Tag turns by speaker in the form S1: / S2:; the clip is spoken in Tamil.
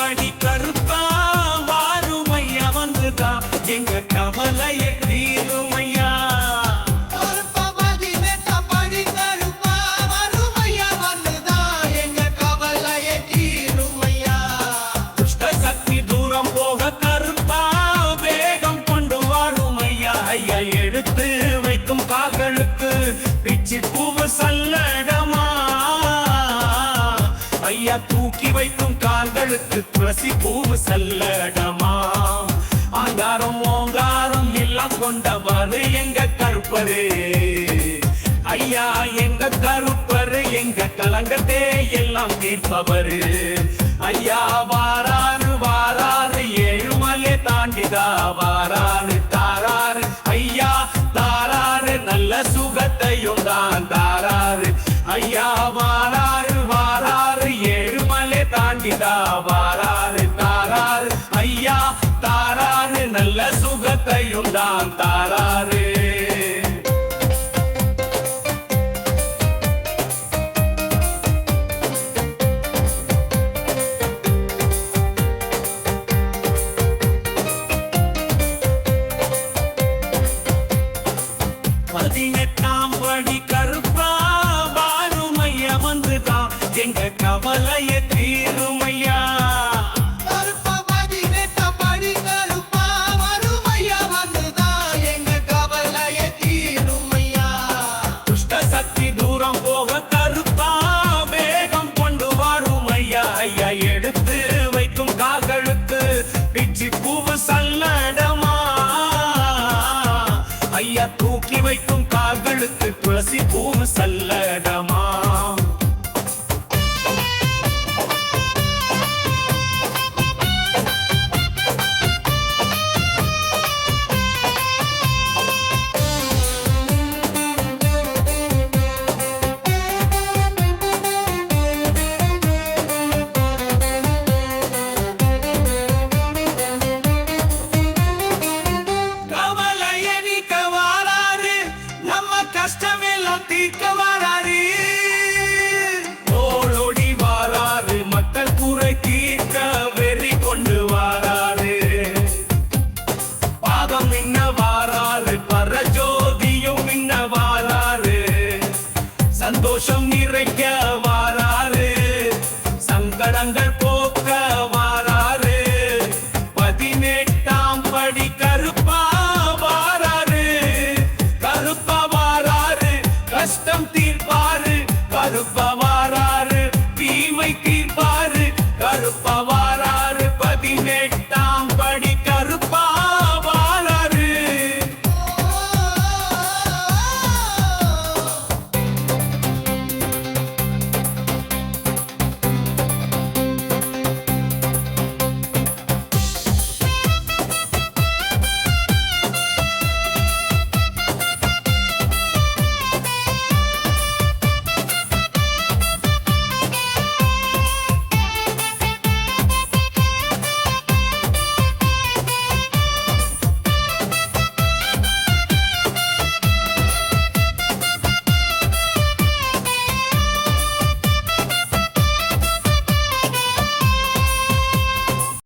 S1: படி கருப்பா வாருமையா வந்துதான் எங்க கவலைய தீருமையா. துஷ்ட சக்தி தூரம் போக கருப்பா வேகம் கொண்டு வாருமையா. ஐயா எடுத்து வைக்கும் கால்களுக்கு பிச்சி பூவு சல்லடமா. ஐயா தூக்கி வைக்கும் கால்களுக்கு துளசி பூவு சல்லடமா. ஆங்காரம் ஓங்காரம் எல்லாம் கொண்டவாறு எங்க கருப்பரு. ஐயா எங்க கருப்பரு எங்க கலங்கத்தே எல்லாம் தீர்ப்பவரு. ஐயா வாராறு வாராறு ஏழுமலை தாண்டிதா வாராறு தாராறு. ஐயா தாராறு நல்ல சுகத்தையும் தான் தாராறு. ஐயா வாராறு வாராறு ஏழுமலை தாண்டிதா வாராறு தாராறு. ஐயா தாராறு நல்ல சுகத்தையும் தான் தாராறு. பதினெட்டாம் படி கருப்பா வாருமையா வந்துதான் எங்க கவலைய தீருமையா. துஷ்ட சக்தி தூரம் போக கருப்பா வேகம் கொண்டு வாருமையா. ஐயா எடுத்து வைக்கும் கால்களுக்கு பிச்சி பூவு சல்லடமா. ஐயா தூக்கி வைக்கும் கால்களுக்கு துளசி பூவு சல்லடமா. கவலைய நீக்க வாராரு நம்ம கஷ்டமெல்லாம் தீர்க்க வாராரு.